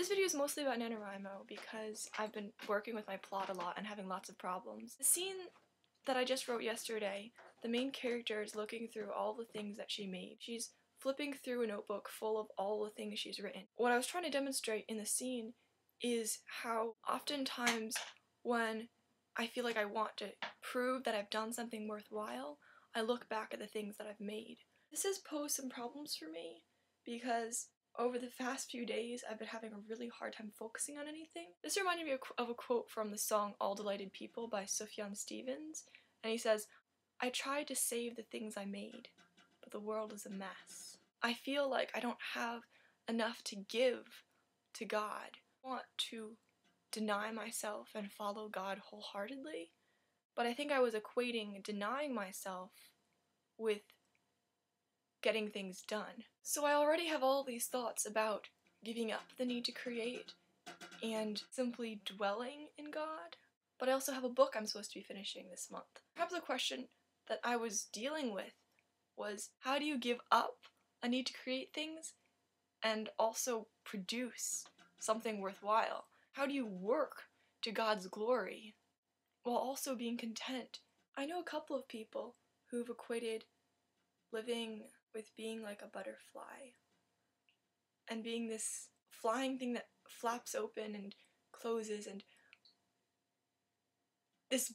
This video is mostly about NaNoWriMo because I've been working with my plot a lot and having lots of problems. The scene that I just wrote yesterday, the main character is looking through all the things that she made. She's flipping through a notebook full of all the things she's written. What I was trying to demonstrate in the scene is how oftentimes when I feel like I want to prove that I've done something worthwhile, I look back at the things that I've made. This has posed some problems for me because over the past few days, I've been having a really hard time focusing on anything. This reminded me of a quote from the song All Delighted People by Sufjan Stevens, and he says, "I tried to save the things I made, but the world is a mess." I feel like I don't have enough to give to God. I want to deny myself and follow God wholeheartedly, but I think I was equating denying myself with getting things done. So I already have all these thoughts about giving up the need to create and simply dwelling in God, but I also have a book I'm supposed to be finishing this month. Perhaps the question that I was dealing with was, how do you give up a need to create things and also produce something worthwhile? How do you work to God's glory while also being content? I know a couple of people who've equated living with being like a butterfly and being this flying thing that flaps open and closes and this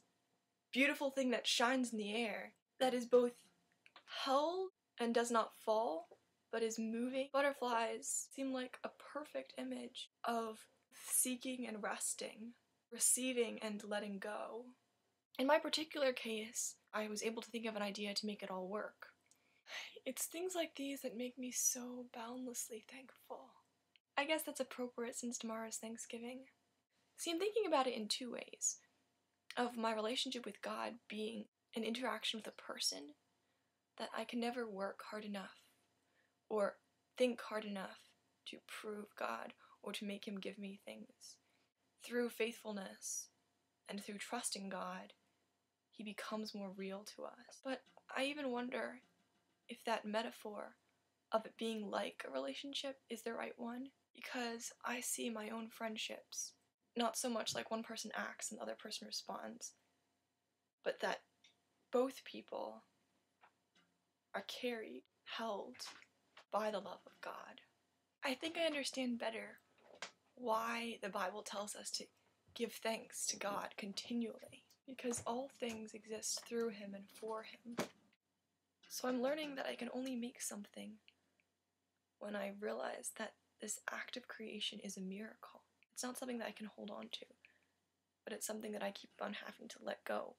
beautiful thing that shines in the air that is both held and does not fall but is moving. Butterflies seem like a perfect image of seeking and resting, receiving and letting go. In my particular case, I was able to think of an idea to make it all work. It's things like these that make me so boundlessly thankful. I guess that's appropriate since tomorrow's Thanksgiving. See, I'm thinking about it in two ways. Of my relationship with God being an interaction with a person, that I can never work hard enough or think hard enough to prove God or to make Him give me things. Through faithfulness and through trusting God, He becomes more real to us. But I even wonder if that metaphor of it being like a relationship is the right one, because I see my own friendships not so much like one person acts and the other person responds, but that both people are carried, held by the love of God. I think I understand better why the Bible tells us to give thanks to God continually, because all things exist through Him and for Him. So I'm learning that I can only make something when I realize that this act of creation is a miracle. It's not something that I can hold on to, but it's something that I keep on having to let go.